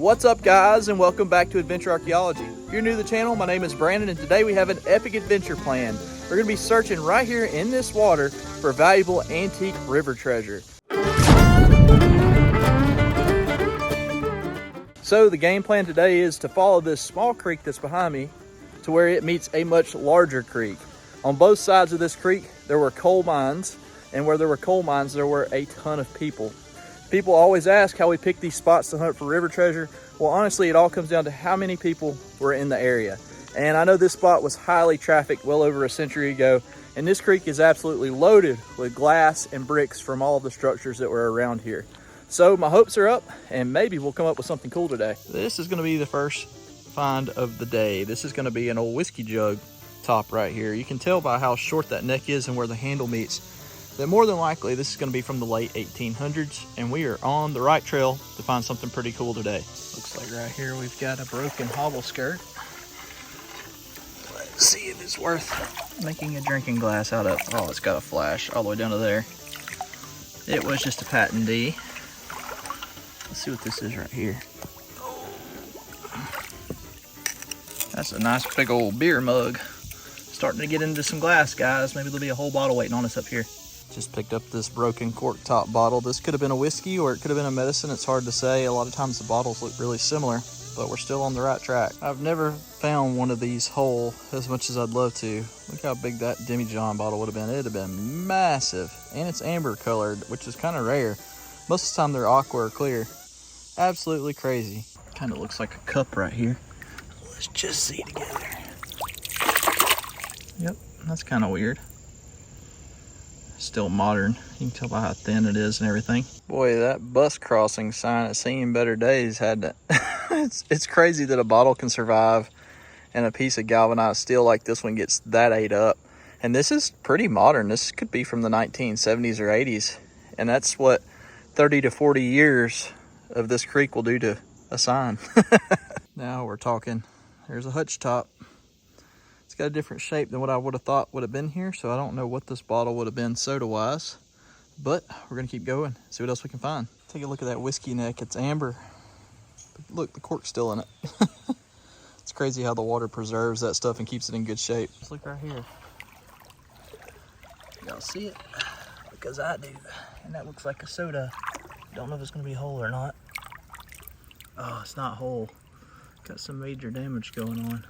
What's up, guys, and welcome back to Adventure Archaeology. If you're new to the channel, my name is Brandon, and today we have an epic adventure planned. We're going to be searching right here in this water for valuable antique river treasure. So the game plan today is to follow this small creek that's behind me to where it meets a much larger creek. On both sides of this creek, there were coal mines, and where there were coal mines, there were a ton of people. People always ask how we pick these spots to hunt for river treasure. Well, honestly, it all comes down to how many people were in the area. And I know this spot was highly trafficked well over a century ago, and this creek is absolutely loaded with glass and bricks from all of the structures that were around here. So my hopes are up, and maybe we'll come up with something cool today. This is gonna be the first find of the day. This is gonna be an old whiskey jug top right here. You can tell by how short that neck is and where the handle meets that more than likely this is going to be from the late 1800s, and we are on the right trail to find something pretty cool today. Looks like right here we've got a broken hobble skirt. Let's see if it's worth making a drinking glass out of. Oh, it's got a flash all the way down to there. It was just a patent D. Let's see what this is right here. That's a nice big old beer mug. Starting to get into some glass, guys. Maybe there'll be a whole bottle waiting on us up here. Just picked up this broken cork top bottle. This could have been a whiskey or it could have been a medicine. It's hard to say. A lot of times the bottles look really similar, but we're still on the right track. I've never found one of these whole as much as I'd love to. Look how big that demijohn bottle would have been. It'd have been massive. And it's amber colored, which is kind of rare. Most of the time they're aqua or clear. Absolutely crazy. Kind of looks like a cup right here. Let's just see together. Yep, that's kind of weird. Still modern. You can tell by how thin it is and everything. Boy, that bus crossing sign at Seen Better Days had to... it's crazy that a bottle can survive and a piece of galvanized steel like this one gets that ate up. And this is pretty modern. This could be from the 1970s or 80s. And that's what 30 to 40 years of this creek will do to a sign. Now we're talking. There's a hutch top. It's got a different shape than what I would have thought would have been here, so I don't know what this bottle would have been soda-wise. But we're gonna keep going, see what else we can find. Take a look at that whiskey neck. It's amber. But look, the cork's still in it. It's crazy how the water preserves that stuff and keeps it in good shape. Let's look right here. Y'all see it? Because I do. And that looks like a soda. Don't know if it's gonna be whole or not. Oh, it's not whole. Got some major damage going on.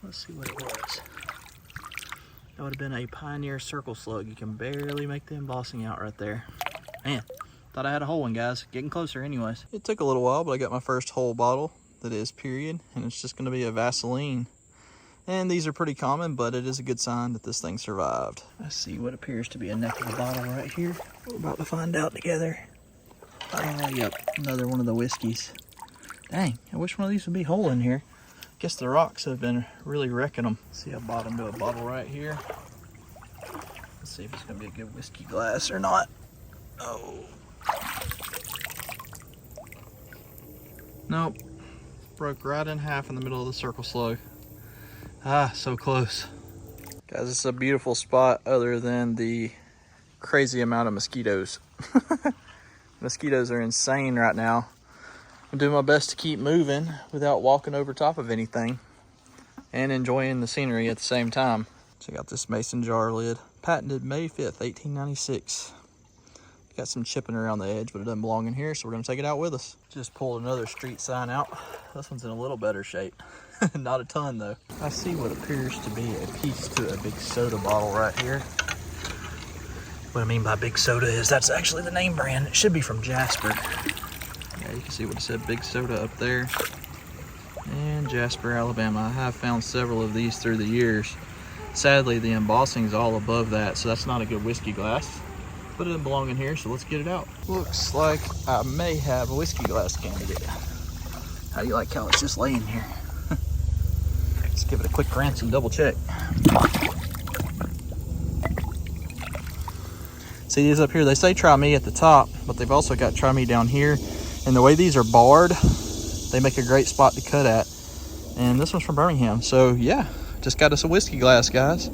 Let's see what it was. That would have been a Pioneer Circle Slug. You can barely make the embossing out right there. Man, thought I had a whole one, guys. Getting closer anyways. It took a little while, but I got my first whole bottle that is period, and it's just gonna be a Vaseline. And these are pretty common, but it is a good sign that this thing survived. I see what appears to be a neck of a bottle right here. We're about to find out together. Oh, yep, another one of the whiskeys. Dang, I wish one of these would be whole in here. Guess the rocks have been really wrecking them. See, I bottomed to a bottle right here. Let's see if it's gonna be a good whiskey glass or not. Oh. Nope. Broke right in half in the middle of the circle slug. Ah, so close. Guys, this is a beautiful spot other than the crazy amount of mosquitoes. Mosquitoes are insane right now. I'm doing my best to keep moving without walking over top of anything and enjoying the scenery at the same time. Check out this mason jar lid. Patented May 5th, 1896. Got some chipping around the edge, but it doesn't belong in here, so we're gonna take it out with us. Just pulled another street sign out. This one's in a little better shape. Not a ton though. I see what appears to be a piece to a big soda bottle right here. What I mean by big soda is that's actually the name brand. It should be from Jasper. Yeah, you can see what it said, Big Soda up there. And Jasper, Alabama. I have found several of these through the years. Sadly, the embossing's all above that, so that's not a good whiskey glass. But it doesn't belong in here, so let's get it out. Looks like I may have a whiskey glass candidate. How do you like how it's just laying here? Let's give it a quick rinse and double check. See these up here? They say try me at the top, but they've also got try me down here. And the way these are barred, they make a great spot to cut at. And this one's from Birmingham. So yeah, just got us a whiskey glass, guys.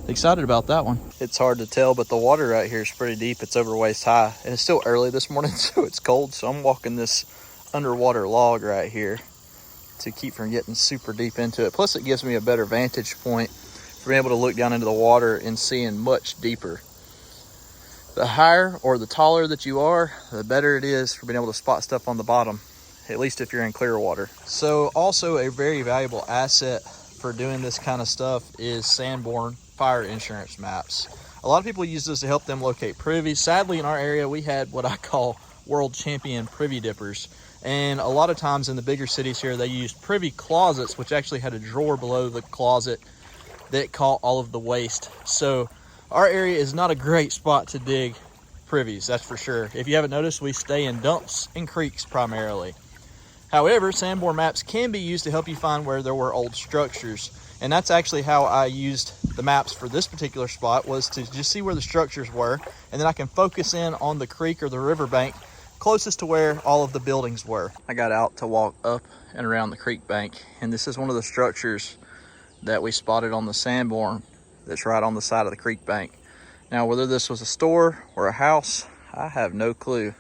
Excited about that one. It's hard to tell, but the water right here is pretty deep. It's over waist high. And it's still early this morning, so it's cold. So I'm walking this underwater log right here to keep from getting super deep into it. Plus it gives me a better vantage point for being able to look down into the water and seeing much deeper. The higher or the taller that you are, the better it is for being able to spot stuff on the bottom, at least if you're in clear water. So also a very valuable asset for doing this kind of stuff is Sanborn fire insurance maps. A lot of people use this to help them locate privies. Sadly, in our area, we had what I call world champion privy dippers. And a lot of times in the bigger cities here, they used privy closets, which actually had a drawer below the closet that caught all of the waste. So our area is not a great spot to dig privies, that's for sure. If you haven't noticed, we stay in dumps and creeks primarily. However, Sanborn maps can be used to help you find where there were old structures. And that's actually how I used the maps for this particular spot, was to just see where the structures were. And then I can focus in on the creek or the riverbank closest to where all of the buildings were. I got out to walk up and around the creek bank, and this is one of the structures that we spotted on the Sanborn that's right on the side of the creek bank. Now, whether this was a store or a house, I have no clue.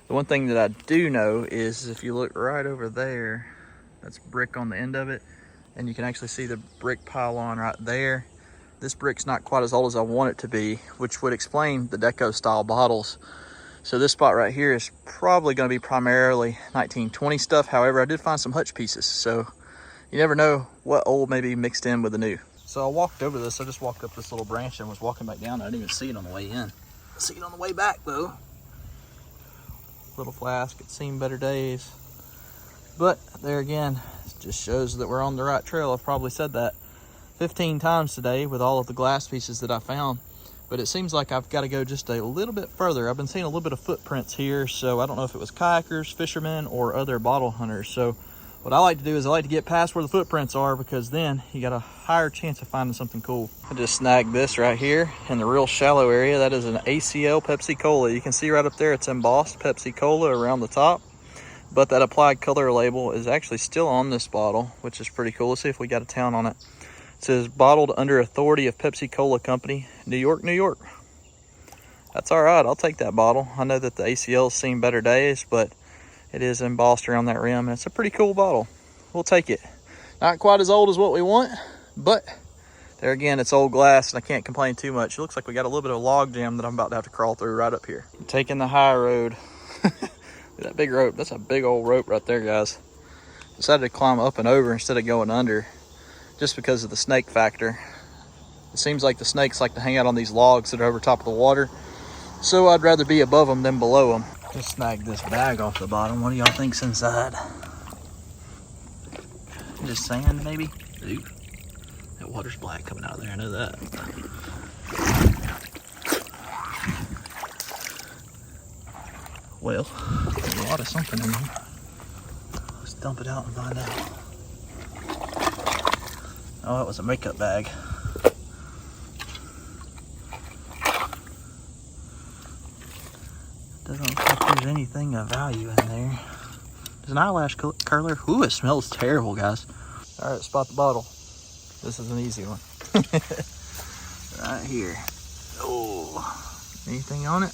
The one thing that I do know is if you look right over there, that's brick on the end of it, and you can actually see the brick pylon right there. This brick's not quite as old as I want it to be, which would explain the deco style bottles. So this spot right here is probably going to be primarily 1920 stuff. However, I did find some hutch pieces, so you never know what old may be mixed in with the new. So I walked over this. I just walked up this little branch and was walking back down. I didn't even see it on the way in. I see it on the way back though. Little flask, it's seen better days. But there again, it just shows that we're on the right trail. I've probably said that 15 times today with all of the glass pieces that I found. But it seems like I've got to go just a little bit further. I've been seeing a little bit of footprints here, so I don't know if it was kayakers, fishermen, or other bottle hunters. So what I like to do is I like to get past where the footprints are, because then you got a higher chance of finding something cool. I just snagged this right here in the real shallow area. That is an ACL Pepsi Cola. You can see right up there it's embossed Pepsi Cola around the top, but that applied color label is actually still on this bottle, which is pretty cool. Let's see if we got a town on it. It says bottled under authority of Pepsi Cola Company, New York, New York. That's all right, I'll take that bottle. I know that the ACL's seen better days, but it is embossed around that rim, and it's a pretty cool bottle. We'll take it. Not quite as old as what we want, but there again, it's old glass, and I can't complain too much. It looks like we got a little bit of a log jam that I'm about to have to crawl through right up here. I'm taking the high road. That big rope, that's a big old rope right there, guys. Decided to climb up and over instead of going under, just because of the snake factor. It seems like the snakes like to hang out on these logs that are over top of the water, so I'd rather be above them than below them. Just snagged this bag off the bottom. What do y'all think's inside? Just sand, maybe? Ooh, that water's black coming out of there, I know that. Well, there's a lot of something in here. Let's dump it out and find out. Oh, it was a makeup bag. Doesn't look like there's anything of value in there. There's an eyelash curler. Ooh, it smells terrible, guys. All right, spot the bottle. This is an easy one. Right here. Oh, anything on it?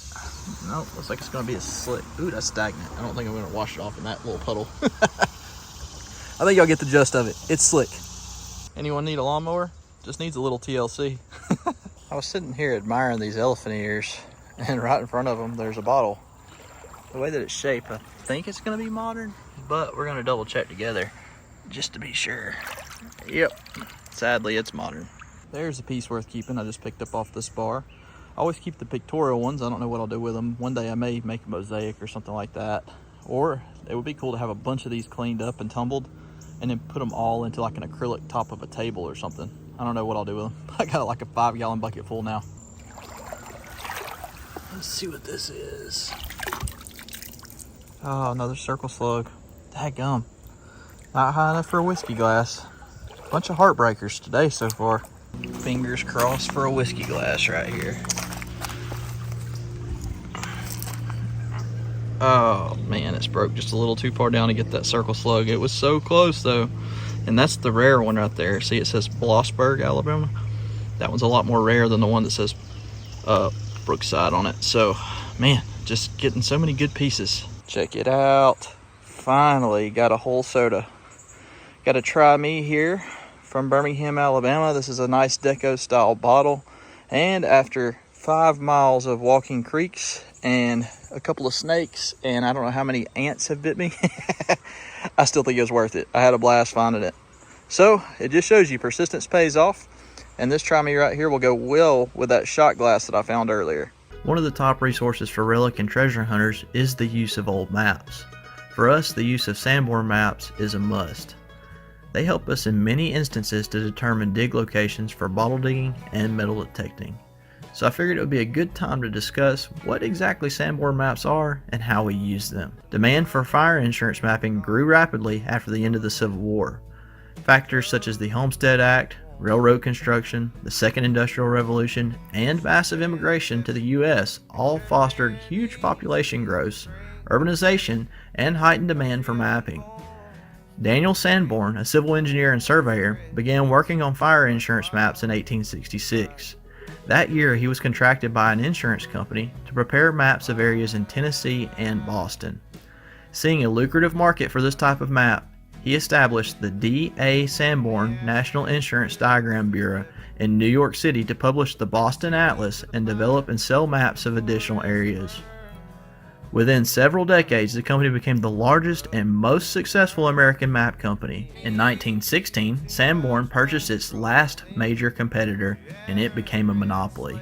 Nope, looks like it's gonna be a slick. Ooh, that's stagnant. I don't think I'm gonna wash it off in that little puddle. I think y'all get the gist of it. It's slick. Anyone need a lawnmower? Just needs a little TLC. I was sitting here admiring these elephant ears, and right in front of them, there's a bottle. The way that it's shaped, I think it's gonna be modern, but we're gonna double check together just to be sure. Yep, sadly it's modern. There's a piece worth keeping I just picked up off this bar. I always keep the pictorial ones. I don't know what I'll do with them. One day I may make a mosaic or something like that. Or it would be cool to have a bunch of these cleaned up and tumbled and then put them all into like an acrylic top of a table or something. I don't know what I'll do with them. I got like a 5-gallon bucket full now. Let's see what this is. Oh, another circle slug. Dadgum. Not high enough for a whiskey glass. Bunch of heartbreakers today so far. Fingers crossed for a whiskey glass right here. Oh man, it's broke just a little too far down to get that circle slug. It was so close though. And that's the rare one right there. See, it says Blossburg, Alabama. That one's a lot more rare than the one that says Brookside on it. So man, just getting so many good pieces. Check it out. finally got a whole soda. Got a Try Me here from Birmingham, Alabama. This is a nice deco style bottle. And after 5 miles of walking creeks and a couple of snakes and I don't know how many ants have bit me, I still think it was worth it. I had a blast finding it. So it just shows you persistence pays off. And this Try Me right here will go well with that shot glass that I found earlier. One of the top resources for relic and treasure hunters is the use of old maps. For us, the use of Sanborn maps is a must. They help us in many instances to determine dig locations for bottle digging and metal detecting. So I figured it would be a good time to discuss what exactly Sanborn maps are and how we use them. Demand for fire insurance mapping grew rapidly after the end of the Civil War. Factors such as the Homestead Act, railroad construction, the Second Industrial Revolution, and massive immigration to the U.S. all fostered huge population growth, urbanization, and heightened demand for mapping. Daniel Sanborn, a civil engineer and surveyor, began working on fire insurance maps in 1866. That year, he was contracted by an insurance company to prepare maps of areas in Tennessee and Boston. Seeing a lucrative market for this type of map, he established the D.A. Sanborn National Insurance Diagram Bureau in New York City to publish the Boston Atlas and develop and sell maps of additional areas. Within several decades, the company became the largest and most successful American map company. In 1916, Sanborn purchased its last major competitor, and it became a monopoly.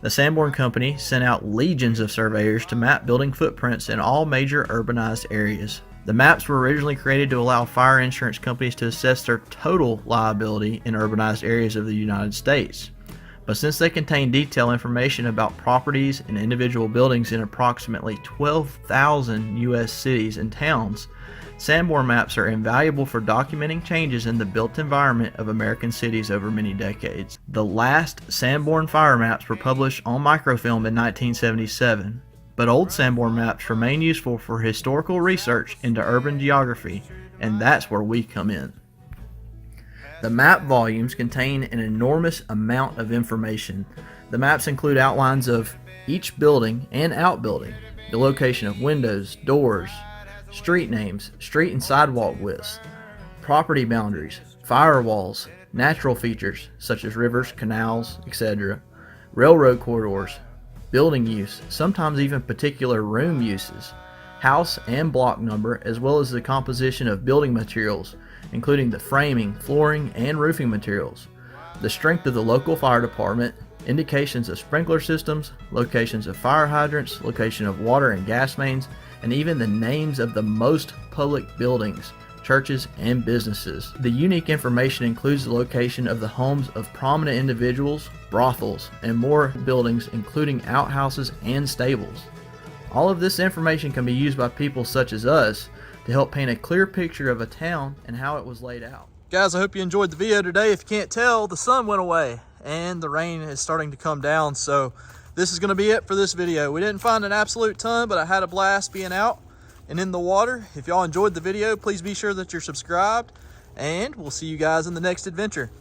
The Sanborn Company sent out legions of surveyors to map building footprints in all major urbanized areas. The maps were originally created to allow fire insurance companies to assess their total liability in urbanized areas of the United States. But since they contain detailed information about properties and individual buildings in approximately 12,000 U.S. cities and towns, Sanborn maps are invaluable for documenting changes in the built environment of American cities over many decades. The last Sanborn fire maps were published on microfilm in 1977, but old Sanborn maps remain useful for historical research into urban geography, and that's where we come in. The map volumes contain an enormous amount of information. The maps include outlines of each building and outbuilding, the location of windows, doors, street names, street and sidewalk widths, property boundaries, firewalls, natural features such as rivers, canals, etc., railroad corridors, building use, sometimes even particular room uses, house and block number, as well as the composition of building materials, including the framing, flooring, and roofing materials, the strength of the local fire department, indications of sprinkler systems, locations of fire hydrants, location of water and gas mains, and even the names of the most public buildings, churches, and businesses. The unique information includes the location of the homes of prominent individuals, brothels, and more buildings, including outhouses and stables. All of this information can be used by people such as us to help paint a clear picture of a town and how it was laid out. Guys, I hope you enjoyed the video today. If you can't tell, the sun went away and the rain is starting to come down, so this is going to be it for this video. We didn't find an absolute ton, but I had a blast being out and in the water. If y'all enjoyed the video, please be sure that you're subscribed, and we'll see you guys in the next adventure.